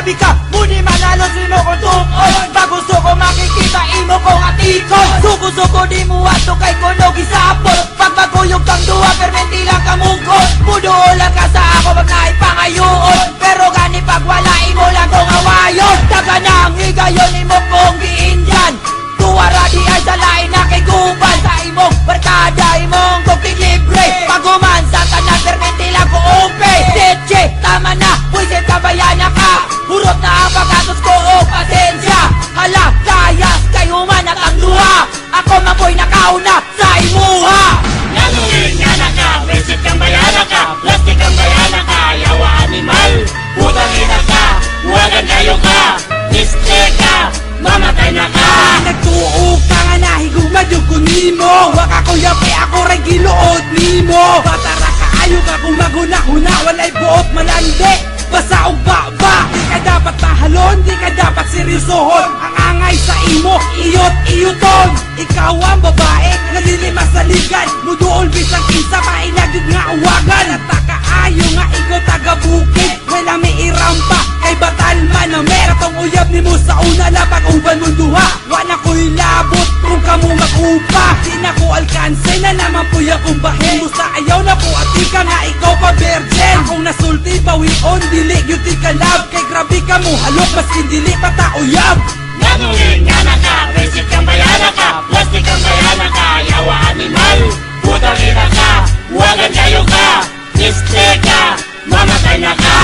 Grabe ka, muni manalo sino ko tukon. Pag gusto ko makikita imo kong atikon. Suko-suko di mo ato kay kuno gisapon. Pag maguyog kang duwa permenti lang kamugkon. Muduolan ka sa ako pag naipangayoon. Pero gani pag wala imo lang kong awayon. Taga na ang higayon imo kong giinjan. Tuwara di ay sa lain na kay guban. Sa imong barkada imong cooking libre. Paguman sa tanan permenti lang ko upe. Teche, tama na, buisit kabayana ka. Hurot na ang pagkatos ko o pasensya. Hala, kayas kay human at ang duha. Ako mapoy nakauna sa imuha. Nanungin nga na ka, visit kang bayana ka. Plastic kang bayana ka, yawa animal. Putang ina ka, huwagan kayo ka. Miste ka, mamatay na ka. Nagtuog ka nga nahigumad yung kunimo. Waka ko yapi ako rin giluod nimo. Batara ka ayo ka kung maguna-huna. Walay buot malandi, basa og baba. Di ka dapat mahalon, di ka dapat seryosohon. Ang angay sa imo, iyot-iyoton. Ikaw ang babae, nalilimas sa ligan. Muduol bisang kinsa, mainagid nga uwagan. Nataka ayo nga ikaw taga-bukid. Wala may irampa, kay batal man na meratong uyab ni mo sa una. Lapag uban mong duha, wala ko'y labot kung kamo mag-upa. Di na ko alkanse na naman puya kong bahin mo sa ayaw na po at ika nga ikaw pa virgin. Akong nasulti, bawion, dili yun di ka love. Kay grabe ka mo halok, maskin dili pa ta uyab. Nanungin nga na ka, visit kang bayana ka. Plastic kang bayana ka, yawa animal. Putang ina ka, huwagan kayo ka. Miste ka, mamatay na ka.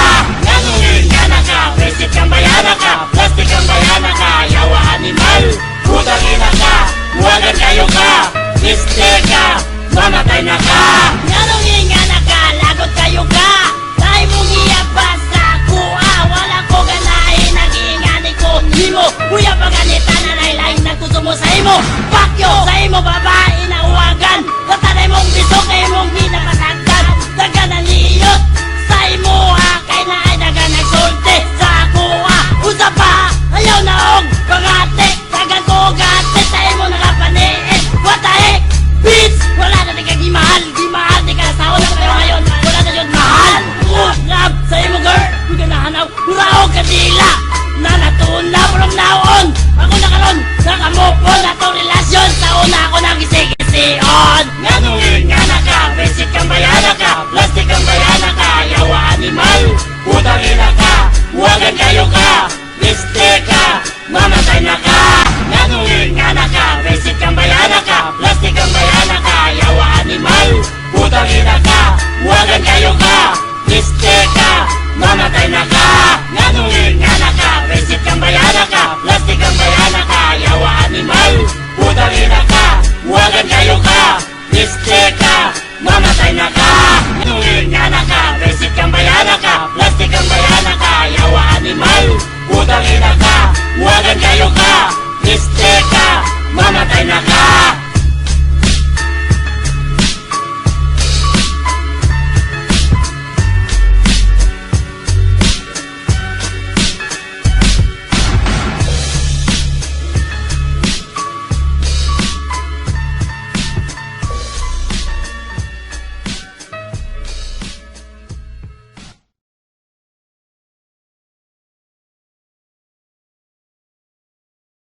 Nanungin nga na ka, visit kang bayana ka. Plastic kang bayana ka, yawa animal. Putang ina ka, huwagan kayo ka. Miste ka, mamatay na ka. Nanungin nga na ka, lagot kayo ka. Dahil mong iyabas sa kuha, wala ko ganahin ang ingani ko. Himo, kuya paganita na nailain na gusto mo sa imo. Pakyo, sa imo babae na uwagan. Katanay mong bisok, ay mong ginapasagdan. Daga na niyot,